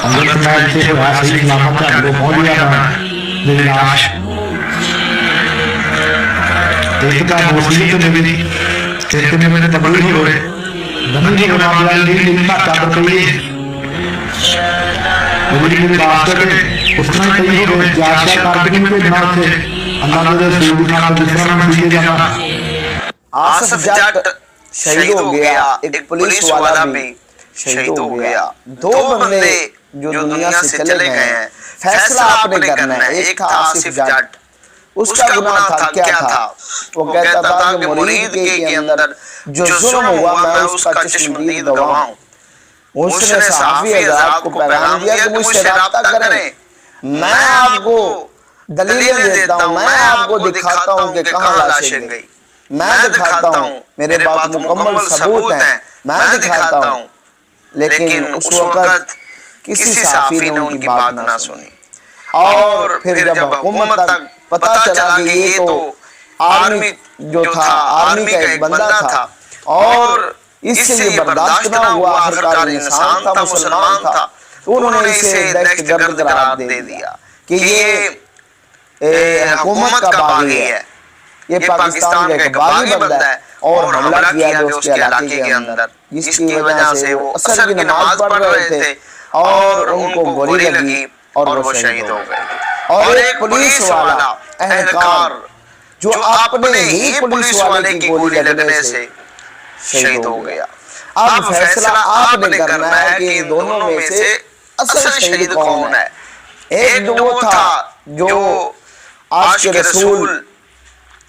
अगर मैं इसे सही सलामत घर को पहुंच गया मैं मेरी लाश एक का मुसीबत में मेरी कहते में मैंने तबलीग हो रहे नहीं हो रहा है लेकिन इतना चादर चाहिए मेरी मेरी बात करके उसने कही हो गए जाशा कार्टिंग के ध्यान से अल्लाह ने सूरज का दूसरा नाम दिए जाना आसफ जट शहीद हो गया, एक पुलिस वाला भी शहीद हो गया। दो बंदे जो दुनिया से चले गए हैं, फैसला आपने करना है। एक था आसिफ जट, उसका गुनाह था क्या था? वो कहता था कि मुरीद के अंदर जो जुल्म हुआ मैं उसका चश्मदीद गवाह हूं। उसने सहाफी हज़रात को पैगाम दिया कि मुझसे राब्ता करें, मैं आपको दलीलें देता हूं, मैं आपको दिखाता हूं कि कहां लाशें गई, मैं दिखाता हूं, मेरे पास मुकम्मल सबूत हैं, मैं दिखाता हूं। लेकिन उस वक्त किसी साफी ने उनकी बात ना सुनी। और फिर जब हुकूमत तक पता चला कि ये तो आर्मी जो था, आर्मी का एक बंदा था और इससे ये बर्दाश्त ना हुआ, आखिरकार इंसान था, मुसलमान था, तो उन्होंने इसे दहशतगर्द करार दे दिया कि ये हुकूमत का बागी है, ये पाकिस्तान का एक बागी बंदा है और हमला किया गया उसके इलाके के अंदर, जिसकी वजह से वो असर की नमाज पढ़ रहे थे और उनको गोली लगी और वो शहीद हो गए। और एक पुलिस वाला अहलकार जो अपने ही पुलिस वाले की गोली लगने से शहीद हो गया। अब फैसला आपने करना है कि इन दोनों में से असल शहीद कौन है। एक वो था जो आशिक रसूल,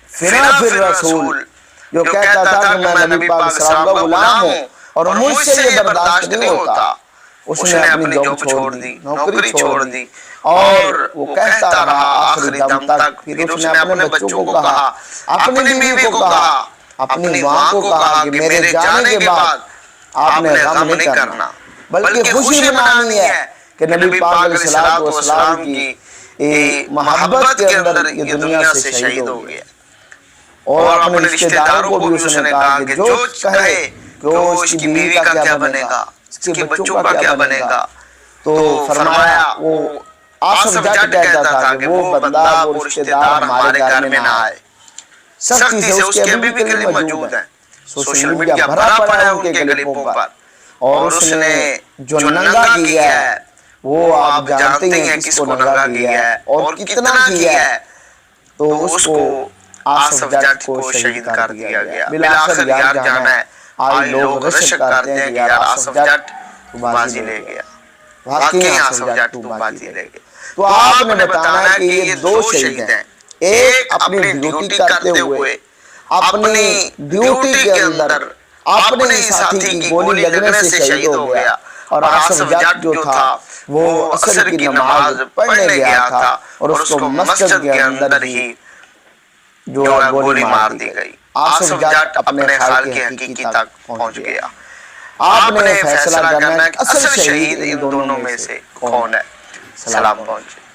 फिर रसूल, जो कहता था कि मैं नबी पाक सल्लल्लाहु अलैहि वसल्लम का गुलाम हूं और मुझसे ये बर्दाश्त नहीं होता। उसने अपनी जॉब छोड़ दी, नौकरी छोड़ दी और वो कहता रहा आखिरी दम तक। फिर उसने अपने बच्चों को कहा, अपनी बीवी को कहा, अपनी मां को कहा कि मेरे जाने के बाद आपने गम नहीं करना बल्कि खुशी मनानी है कि नबी पाक सल्लल्लाहु अलैहि वसल्लम की मोहब्बत के अंदर ये दुनिया से शहीद हो गया। और अपने रिश्तेदारों को भी उसने कहा कि जो कहे कि उसकी बीवी का क्या बनेगा, उसके बच्चों का क्या बनेगा। तो फरमाया वो आसिफ जट कहता था कि वो बंदा, वो रिश्तेदार हमारे घर में ना आए। सख्ती से उसके अभी भी क्लिप मौजूद है, सोशल मीडिया भरा पड़ा है उनके क्लिपों पर। और उसने जो नंगा किया है वो आप जानते हैं किसको नंगा किया है और कितना किया है। तो उसको आसिफ जट को शहीद कर दिया गया। बिलाखिर यार जाना है, आज लोग रश करते हैं कि यार आसिफ जट बाजी ले गया, वाकई आसिफ जट बाजी ले गया। तो आपने बताना है कि ये दो शहीद हैं, एक अपनी ड्यूटी करते हुए अपनी ड्यूटी के अंदर अपने साथी की गोली लगने से शहीद हो गया और आसिफ जट जो था वो असर की नमाज पढ़ने गया था और उसको मस्जिद के अंदर ही जो गोली मार दी गई। आसिफ जट अपने ख्याल की हकीकी तक पहुंच गया। आपने फैसला करना है कि असल शहीद इन दोनों में से कौन है। सलाम पहुंचे।